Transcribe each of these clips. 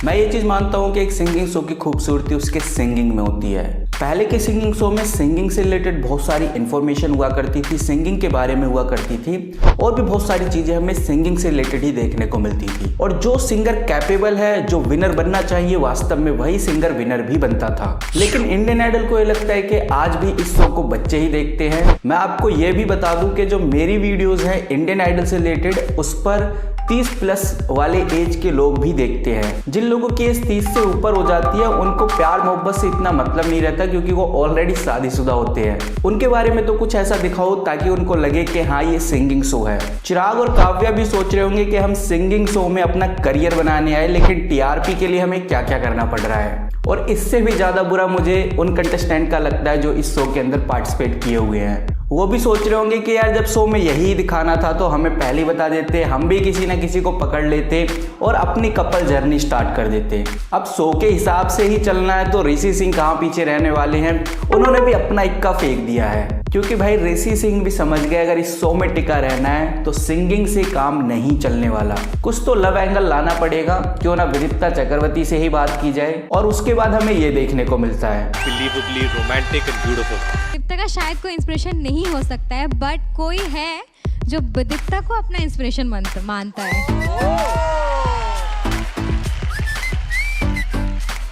मैं ये चीज़ मानता हूँ कि एक सिंगिंग शो की खूबसूरती उसके सिंगिंग में होती है। पहले के सिंगिंग शो में सिंगिंग से रिलेटेड बहुत सारी इन्फॉर्मेशन हुआ करती थी, सिंगिंग के बारे में हुआ करती थी और भी बहुत सारी चीज़ें हमें सिंगिंग से रिलेटेड ही देखने को मिलती थी। और जो सिंगर कैपेबल है, जो विनर बनना चाहिए, वास्तव में वही सिंगर विनर भी बनता था। लेकिन इंडियन आइडल को ये लगता है कि आज भी इस शो को बच्चे ही देखते हैं। मैं आपको ये भी बता दूं कि जो मेरी वीडियोज़ हैं इंडियन आइडल से रिलेटेड, उस पर 30+ वाले एज के लोग भी देखते हैं। जिन लोगों की एज 30 से ऊपर हो जाती है उनको प्यार मोहब्बत से इतना मतलब नहीं रहता, क्योंकि वो ऑलरेडी शादीशुदा होते हैं। उनके बारे में तो कुछ ऐसा दिखाओ ताकि उनको लगे कि हाँ ये सिंगिंग शो है। चिराग और काव्या भी सोच रहे होंगे कि हम सिंगिंग शो में अपना करियर बनाने आए, लेकिन टीआरपी के लिए हमें क्या क्या करना पड़ रहा है। और इससे भी ज़्यादा बुरा मुझे उन कंटेस्टेंट का लगता है जो इस शो के अंदर पार्टिसिपेट किए हुए हैं। वो भी सोच रहे होंगे कि यार जब शो में यही दिखाना था तो हमें पहले ही बता देते, हम भी किसी ना किसी को पकड़ लेते और अपनी कपल जर्नी स्टार्ट कर देते। अब शो के हिसाब से ही चलना है तो ऋषि सिंह कहाँ पीछे रहने वाले हैं। उन्होंने भी अपना इक्का फेंक दिया है, क्योंकि भाई ऋषि सिंह भी समझ गए अगर इस शो में टिका रहना है तो सिंगिंग से काम नहीं चलने वाला। कुछ तो लव एंगल लाना पड़ेगा, क्यों ना विदिता चक्रवर्ती से ही बात की जाए, और उसके बाद हमें ये देखने को मिलता है Unbelievably romantic and beautiful। विदिता का शायद कोई इंस्पिरेशन नहीं हो सकता है, बट कोई है जो विदिता को अपना इंस्पिरेशन मानता है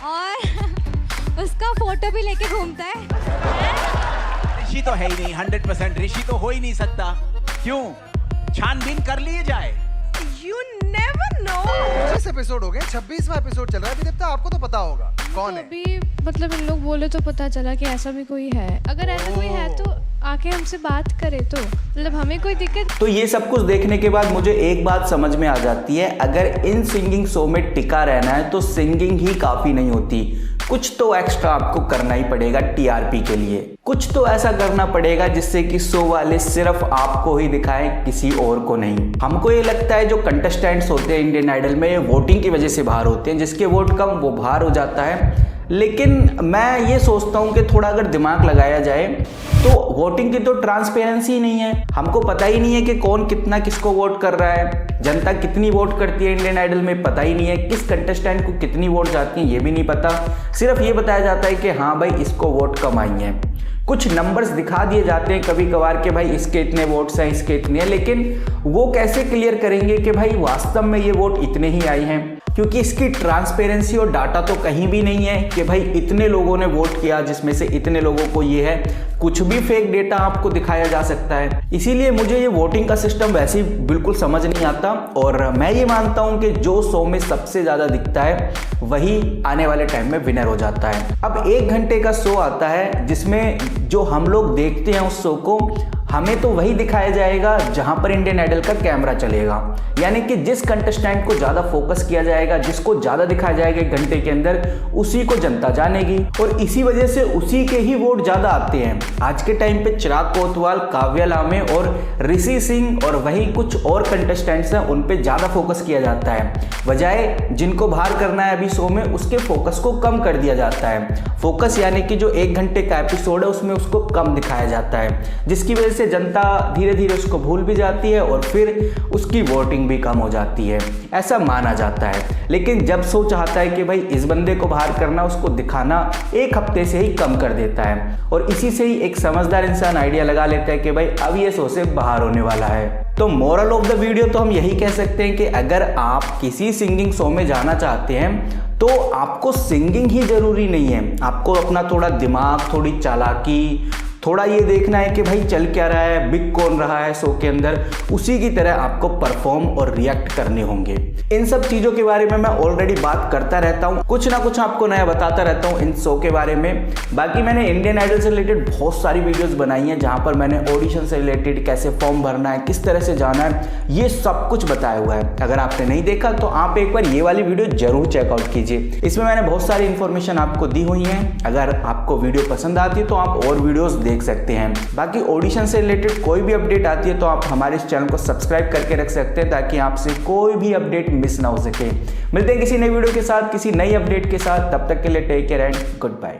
और उसका फोटो भी लेके घूमता है। ऋषि तो है ही नहीं, 100% ऋषि तो हो ही नहीं सकता। क्यों? छानबीन कर लिए जाए। You never know। 25 एपिसोड हो गए, 26वां एपिसोड चल रहा है। विदिता आपको तो पता होगा कौन है। अभी मतलब इन लोग बोले तो पता चला कि ऐसा भी कोई है। अगर ऐसा कोई है तो आके हमसे बात करे, तो मतलब हमें कोई दिक्कत। तो ये सब कुछ देखने के बाद मुझे एक बात समझ में आ जाती है, अगर इन सिंगिंग शो में टिका रहना है तो सिंगिंग ही काफी नहीं होती। कुछ तो एक्स्ट्रा आपको करना ही पड़ेगा टीआरपी के लिए। कुछ तो ऐसा करना पड़ेगा जिससे कि शो वाले सिर्फ आपको ही दिखाएं, किसी और को नहीं। हमको ये लगता है जो कंटेस्टेंट्स होते हैं इंडियन आइडल में, वोटिंग की वजह से बाहर होते हैं। जिसके वोट कम वो बाहर हो जाता है। लेकिन मैं ये सोचता हूँ कि थोड़ा अगर दिमाग लगाया जाए तो वोटिंग की तो ट्रांसपेरेंसी नहीं है। हमको पता ही नहीं है कि कौन कितना किसको वोट कर रहा है, जनता कितनी वोट करती है इंडियन आइडल में पता ही नहीं है, किस कंटेस्टेंट को कितनी वोट जाती है ये भी नहीं पता। सिर्फ ये बताया जाता है कि हाँ भाई इसको वोट कम आई हैं। कुछ नंबर्स दिखा दिए जाते हैं कभी कभार के भाई इसके इतने वोट्स हैं, इसके इतने हैं, लेकिन वो कैसे क्लियर करेंगे कि भाई वास्तव में ये वोट इतने ही आए हैं, क्योंकि इसकी ट्रांसपेरेंसी और डाटा तो कहीं भी नहीं है कि भाई इतने लोगों ने वोट किया जिसमें से इतने लोगों को ये है। कुछ भी फेक डेटा आपको दिखाया जा सकता है। इसीलिए मुझे ये वोटिंग का सिस्टम वैसे ही बिल्कुल समझ नहीं आता, और मैं ये मानता हूँ कि जो शो में सबसे ज़्यादा दिखता है वही आने वाले टाइम में विनर हो जाता है। अब 1 घंटे का शो आता है जिसमें जो हम लोग देखते हैं उस शो को, हमें तो वही दिखाया जाएगा जहां पर इंडियन आइडल का कैमरा चलेगा। यानी कि जिस कंटेस्टेंट को ज़्यादा फोकस किया जाएगा, जिसको ज़्यादा दिखाया जाएगा 1 घंटे के अंदर, उसी को जनता जानेगी और इसी वजह से उसी के ही वोट ज़्यादा आते हैं। आज के टाइम पे चिराग कोतवाल, काव्या लामे और ऋषि सिंह और वही कुछ और कंटेस्टेंट्स हैं, उन पे ज़्यादा फोकस किया जाता है, बजाय जिनको बाहर करना है अभी शो में उसके फोकस को कम कर दिया जाता है। फोकस यानी कि जो 1 घंटे का एपिसोड है उसमें उसको कम दिखाया जाता है, जिसकी वजह से जनता धीरे धीरे उसको भूल भी जाती है और फिर उसकी वोटिंग भी कम हो जाती है, ऐसा माना जाता है। लेकिन जब शो चाहता है कि भाई इस बंदे को बाहर करना, उसको दिखाना 1 हफ्ते से ही कम कर देता है, और इसी से ही एक समझदार इंसान आइडिया लगा लेता है कि भाई अब ये शो से बाहर होने वाला है। तो मोरल ऑफ द वीडियो तो हम यही कह सकते हैं कि अगर आप किसी सिंगिंग शो में जाना चाहते हैं तो आपको सिंगिंग ही जरूरी नहीं है, आपको अपना थोड़ा दिमाग, थोड़ी चालाकी, थोड़ा ये देखना है कि भाई चल क्या रहा है, बिक कौन रहा है शो के अंदर, उसी की तरह आपको परफॉर्म और रिएक्ट करने होंगे। इन सब चीज़ों के बारे में मैं ऑलरेडी बात करता रहता हूँ, कुछ ना कुछ आपको नया बताता रहता हूँ इन शो के बारे में। बाकी मैंने इंडियन आइडल से रिलेटेड बहुत सारी वीडियोस बनाई हैं जहाँ पर मैंने ऑडिशन से रिलेटेड कैसे फॉर्म भरना है, किस तरह से जाना है, ये सब कुछ बताया हुआ है। अगर आपने नहीं देखा तो आप एक बार ये वाली वीडियो जरूर चेकआउट कीजिए, इसमें मैंने बहुत सारी इन्फॉर्मेशन आपको दी हुई है। अगर आपको वीडियो पसंद आती है तो आप और वीडियोस देख सकते हैं। बाकी ऑडिशन से रिलेटेड कोई भी अपडेट आती है तो आप हमारे इस चैनल को सब्सक्राइब करके रख सकते हैं ताकि आपसे कोई भी अपडेट मिस ना हो सके। मिलते हैं किसी नई वीडियो के साथ, किसी नई अपडेट के साथ, तब तक के लिए take care and good bye.